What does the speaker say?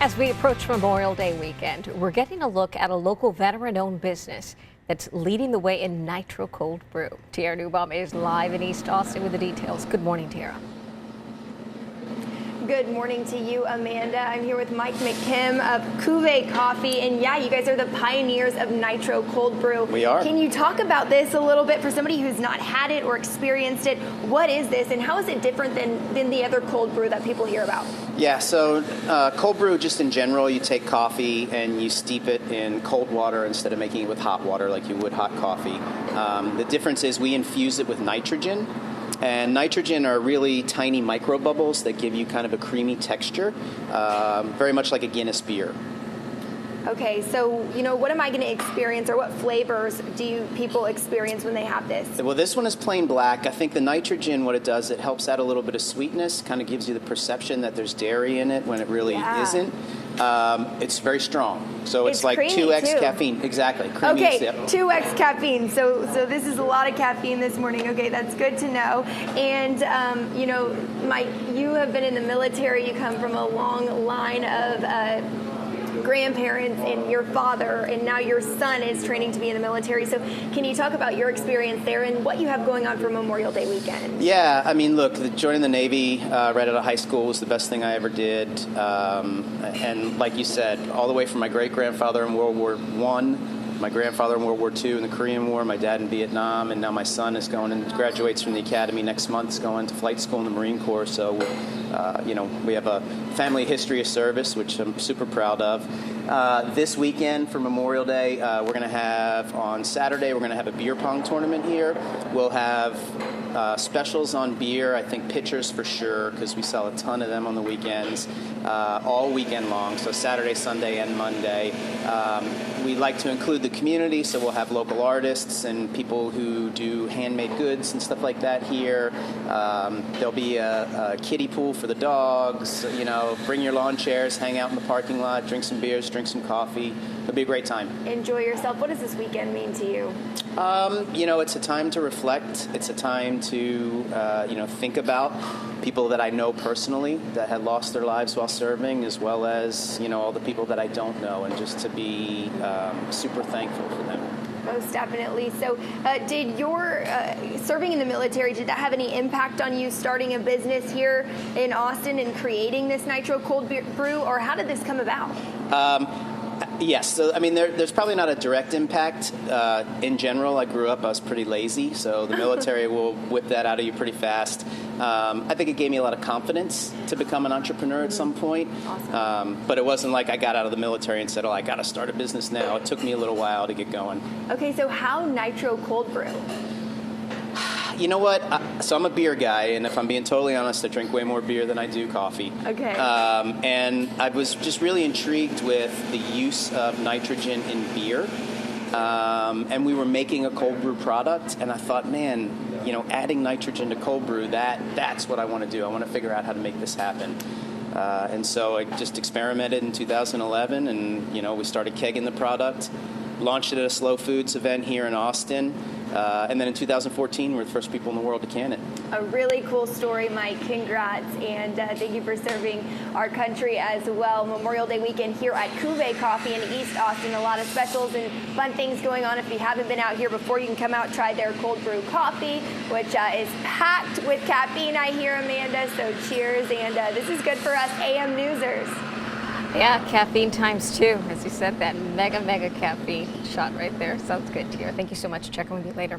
As we approach Memorial Day weekend, we're getting a look at a local veteran-owned business that's leading the way in nitro cold brew. Tierra Neubaum is live in East Austin with the details. Good morning, Tierra. Good morning to you, Amanda. I'm here with Mike McKim of Cuvee Coffee, and yeah, you guys are the pioneers of nitro cold brew. We are. Can you talk about this a little bit for somebody who's not had it or experienced it? What is this, and how is it different than the other cold brew that people hear about? Yeah, so cold brew, just in general, you take coffee and you steep it in cold water instead of making it with hot water like you would hot coffee. The difference is we infuse it with nitrogen. And nitrogen are really tiny micro bubbles that give you kind of a creamy texture, very much like a Guinness beer. Okay, so, what am I going to experience, or what flavors do people experience when they have this? Well, this one is plain black. I think the nitrogen, what it does, it helps add a little bit of sweetness, kind of gives you the perception that there's dairy in it when it really isn't. It's very strong. So it's like 2x caffeine. Exactly. Creamy, okay, yep. 2x caffeine. So this is a lot of caffeine this morning. Okay, that's good to know. And, Mike, you have been in the military. You come from a long line of grandparents and your father, and now your son is training to be in the military. So can you talk about your experience there and what you have going on for Memorial Day weekend? Yeah, I mean, look, joining the Navy right out of high school was the best thing I ever did. And like you said, all the way from my great-grandfather in World War I, my grandfather in World War II in the Korean War, my dad in Vietnam, and now my son is going and graduates from the academy next month, is going to flight school in the Marine Corps. So, we have a family history of service, which I'm super proud of. This weekend for Memorial Day, we're going to have, on Saturday, we're going to have a beer pong tournament here. We'll have specials on beer, I think pitchers for sure, because we sell a ton of them on the weekends, all weekend long, so Saturday, Sunday, and Monday. We like to include the community, so we'll have local artists and people who do handmade goods and stuff like that here. There'll be a kiddie pool for the dogs, bring your lawn chairs, hang out in the parking lot, drink some beers, drink some coffee. It'll be a great time. Enjoy yourself. What does this weekend mean to you? It's a time to reflect. It's a time to, think about people that I know personally that had lost their lives while serving, as well as, all the people that I don't know, and just to be super thankful for them. Most definitely. So did your serving in the military, did that have any impact on you starting a business here in Austin and creating this nitro cold brew, or how did this come about? Yes. So, there's probably not a direct impact. In general, I was pretty lazy, so the military will whip that out of you pretty fast. I think it gave me a lot of confidence to become an entrepreneur at some point. Awesome. But it wasn't like I got out of the military and said, I got to start a business now. It took me a little while to get going. Okay, so how nitro cold brew? You know what? So I'm a beer guy, and if I'm being totally honest, I drink way more beer than I do coffee. Okay. And I was just really intrigued with the use of nitrogen in beer. And we were making a cold brew product, and I thought, man, adding nitrogen to cold brew, that's what I want to do. I want to figure out how to make this happen. And so I just experimented in 2011, and, we started kegging the product, launched it at a Slow Foods event here in Austin. And then in 2014, we're the first people in the world to can it. A really cool story, Mike. Congrats, and thank you for serving our country as well. Memorial Day weekend here at Cuvee Coffee in East Austin. A lot of specials and fun things going on. If you haven't been out here before, you can come out, try their cold brew coffee, which is packed with caffeine, I hear, Amanda. So cheers, and this is good for us AM Newsers. Yeah, caffeine times 2. As you said, that mega caffeine shot right there. Sounds good, Tierra. Thank you so much. Check in with you later.